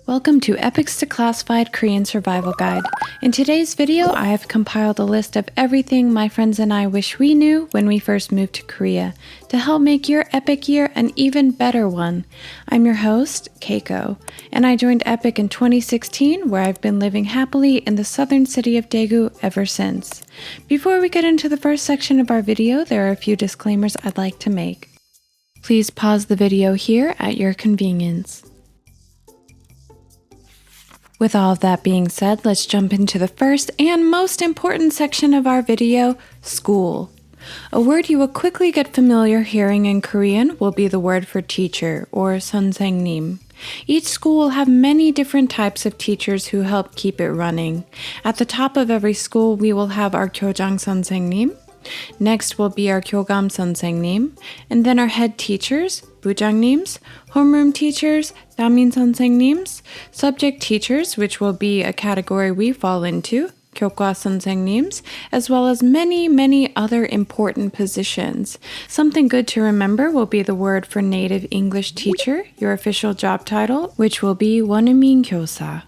Welcome to EPIK's Declassified Korean Survival Guide. In today's video, I have compiled a list of everything my friends and I wish we knew when we first moved to Korea to help make your EPIK year an even better one. I'm your host, Keiko, and I joined EPIK in 2016, where I've been living happily in the southern city of Daegu ever since. Before we get into the first section of our video, there are a few disclaimers I'd like to make. Please pause the video here at your convenience. With all of that being said, let's jump into the first and most important section of our video, school. A word you will quickly get familiar hearing in Korean will be the word for teacher, or 선생님. Each school will have many different types of teachers who help keep it running. At the top of every school, we will have our 교장 선생님. Next will be our 교감 선생님, and then our head teachers, 부장님s, homeroom teachers, 담임 선생님s, subject teachers, which will be a category we fall into, 교과 선생님s, as well as many other important positions. Something good to remember will be the word for native English teacher, your official job title, which will be 원어민 교사.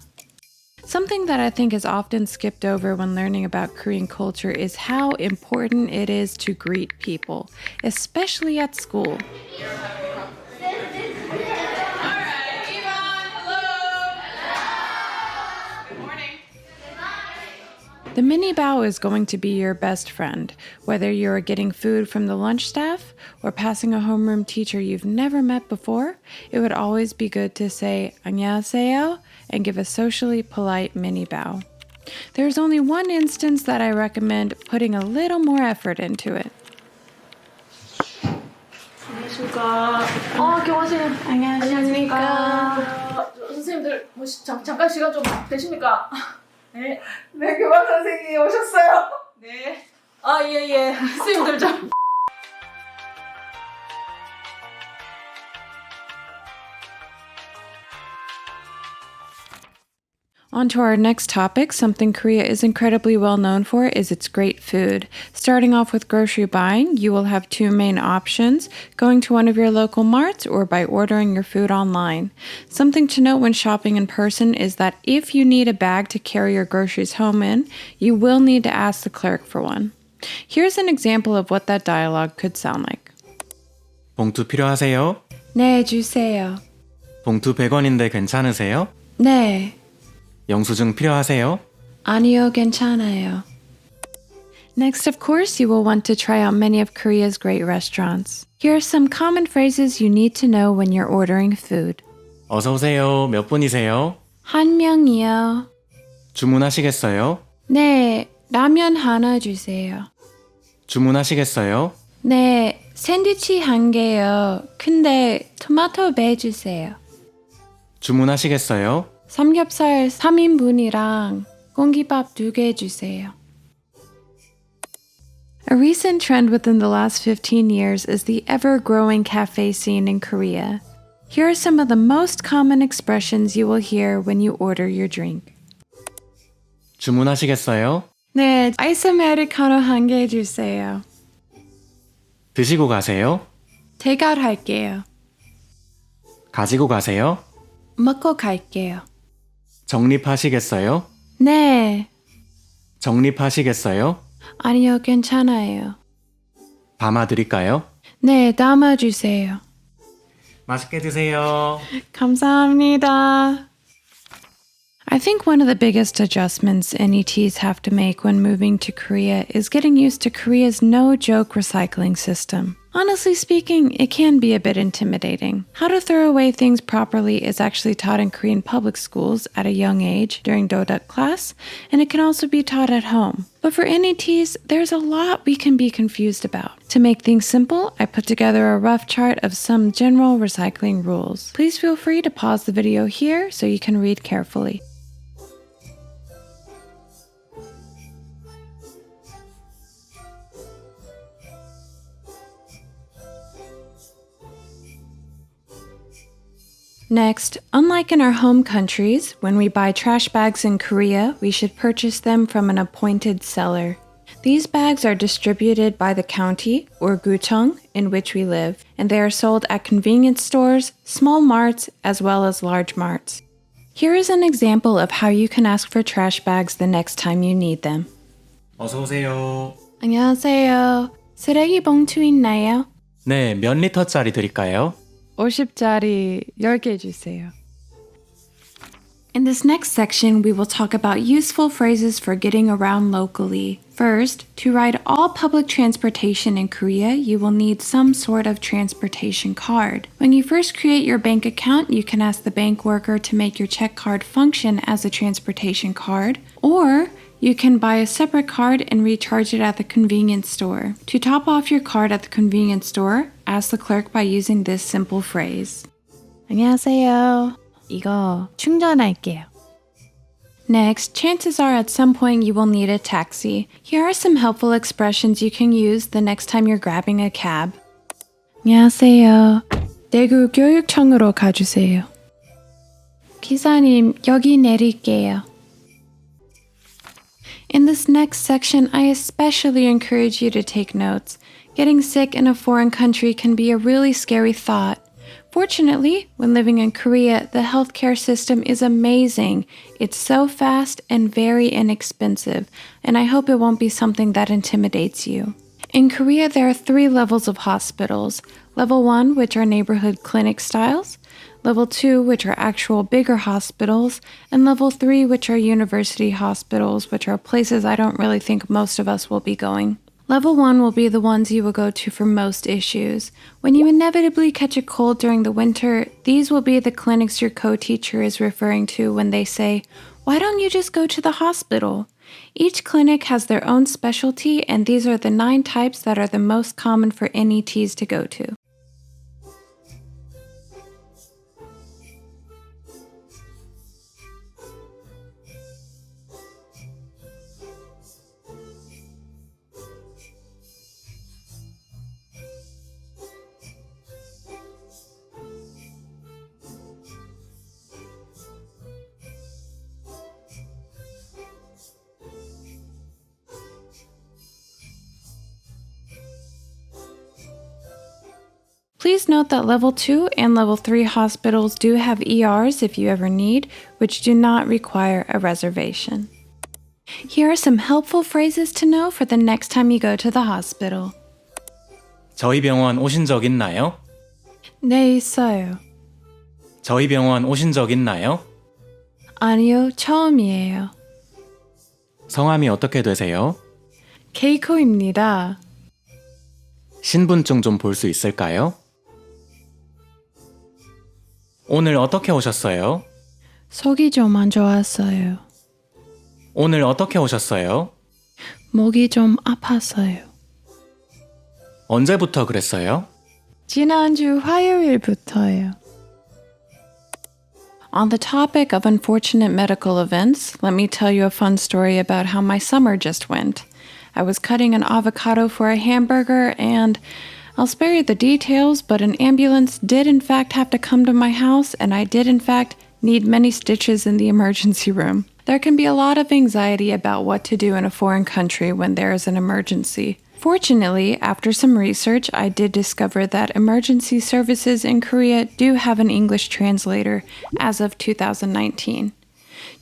Something that I think is often skipped over when learning about Korean culture is how important it is to greet people, especially at school. The mini bow is going to be your best friend, whether you're getting food from the lunch staff or passing a homeroom teacher you've never met before. It would always be good to say 안녕하세요 and give a socially polite mini bow. There's only one instance that I recommend putting a little more effort into it. 안녕하십니까. 안녕하세요. 안녕하십니까. 선생님들 잠깐 시간 좀 되십니까? 네. 네, 교감 선생님 오셨어요. 네. 예. 선생님들 좀. On to our next topic, something Korea is incredibly well known for is its great food. Starting off with grocery buying, you will have two main options, going to one of your local marts or by ordering your food online. Something to note when shopping in person is that if you need a bag to carry your groceries home in, you will need to ask the clerk for one. Here's an example of what that dialogue could sound like. 봉투 필요하세요? 네, 주세요. 봉투 100원인데 괜찮으세요? 네. 영수증 필요하세요? 아니요, 괜찮아요. Next, of course, you will want to try out many of Korea's great restaurants. Here are some common phrases you need to know when you're ordering food. 어서 오세요. 몇 분이세요? 한 명이요. 주문하시겠어요? 네, 라면 하나 주세요. 주문하시겠어요? 네, 샌드위치 한 개요. 근데 토마토 배 주세요. 주문하시겠어요? 삼겹살 3인분이랑 공깃밥 2개 주세요. A recent trend within the last 15 years is the ever-growing cafe scene in Korea. Here are some of the most common expressions you will hear when you order your drink. 주문하시겠어요? 네, 아이스 아메리카노 한 개 주세요. 드시고 가세요? 대결할게요. 가지고 가세요? 먹고 갈게요. 적립하시겠어요? 네, 적립하시겠어요? 아니요, 괜찮아요. 담아드릴까요? 네, 담아주세요. 맛있게 드세요. 감사합니다. I think one of the biggest adjustments NETs have to make when moving to Korea is getting used to Korea's no-joke recycling system. Honestly speaking, it can be a bit intimidating. How to throw away things properly is actually taught in Korean public schools at a young age during dodak class, and it can also be taught at home. But for NETs, there's a lot we can be confused about. To make things simple, I put together a rough chart of some general recycling rules. Please feel free to pause the video here so you can read carefully. Next, unlike in our home countries, when we buy trash bags in Korea, we should purchase them from an appointed seller. These bags are distributed by the county, or gucheong, in which we live, and they are sold at convenience stores, small marts, as well as large marts. Here is an example of how you can ask for trash bags the next time you need them. 어서 오세요. 안녕하세요. 쓰레기 봉투 있나요? 네, 몇 리터짜리 드릴까요? 50짜리 10개 주세요. In this next section, we will talk about useful phrases for getting around locally. First, to ride all public transportation in Korea, you will need some sort of transportation card. When you first create your bank account, you can ask the bank worker to make your check card function as a transportation card, or you can buy a separate card and recharge it at the convenience store. To top off your card at the convenience store, ask the clerk by using this simple phrase. 안녕하세요. 이거 충전할게요. Next, chances are at some point you will need a taxi. Here are some helpful expressions you can use the next time you're grabbing a cab. 안녕하세요. 대구 교육청으로 가주세요. 기사님, 여기 내릴게요. In this next section, I especially encourage you to take notes. Getting sick in a foreign country can be a really scary thought. Fortunately, when living in Korea, the healthcare system is amazing. It's so fast and very inexpensive, and I hope it won't be something that intimidates you. In Korea, there are 3 levels of hospitals. Level 1, which are neighborhood clinic styles. Level 2, which are actual bigger hospitals. And Level 3, which are university hospitals, which are places I don't really think most of us will be going. Level 1 will be the ones you will go to for most issues. When you inevitably catch a cold during the winter, these will be the clinics your co-teacher is referring to when they say, "Why don't you just go to the hospital?" Each clinic has their own specialty, and these are the 9 types that are the most common for NETs to go to. Please note that Level 2 and Level 3 hospitals do have ERs if you ever need, which do not require a reservation. Here are some helpful phrases to know for the next time you go to the hospital. 저희 병원 오신 적 있나요? 네, 있어요. 저희 병원 오신 적 있나요? 아니요, 처음이에요. 성함이 어떻게 되세요? 케이코입니다. 신분증 좀 볼 수 있을까요? 오늘 어떻게 오셨어요? 속이 좀 안 좋았어요. 오늘 어떻게 오셨어요? 목이 좀 아팠어요. 언제부터 그랬어요? 지난주 화요일부터요. On the topic of unfortunate medical events, let me tell you a fun story about how my summer just went. I was cutting an avocado for a hamburger and I'll spare you the details, but an ambulance did in fact have to come to my house and I did in fact need many stitches in the emergency room. There can be a lot of anxiety about what to do in a foreign country when there is an emergency. Fortunately, after some research, I did discover that emergency services in Korea do have an English translator as of 2019.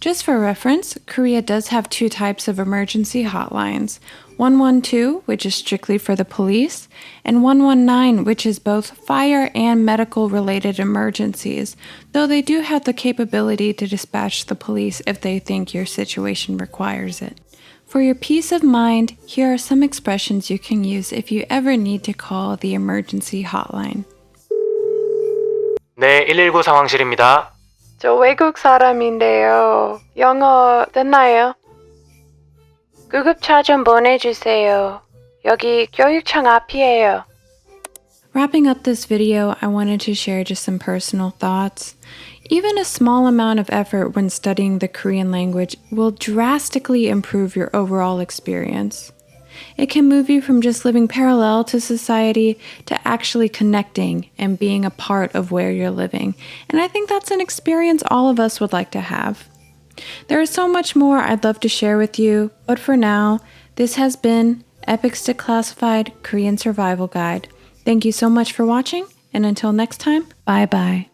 Just for reference, Korea does have 2 types of emergency hotlines. 112, which is strictly for the police, and 119, which is both fire and medical-related emergencies, though they do have the capability to dispatch the police if they think your situation requires it. For your peace of mind, here are some expressions you can use if you ever need to call the emergency hotline. 네, 119 상황실입니다. 저 외국 사람인데요. 영어 됐나요? 구급차 좀 보내주세요. 여기 교육청 앞이에요. Wrapping up this video, I wanted to share just some personal thoughts. Even a small amount of effort when studying the Korean language will drastically improve your overall experience. It can move you from just living parallel to society to actually connecting and being a part of where you're living. And I think that's an experience all of us would like to have. There is so much more I'd love to share with you, but for now, this has been EPIK's Declassified Korean Survival Guide. Thank you so much for watching, and until next time, bye-bye.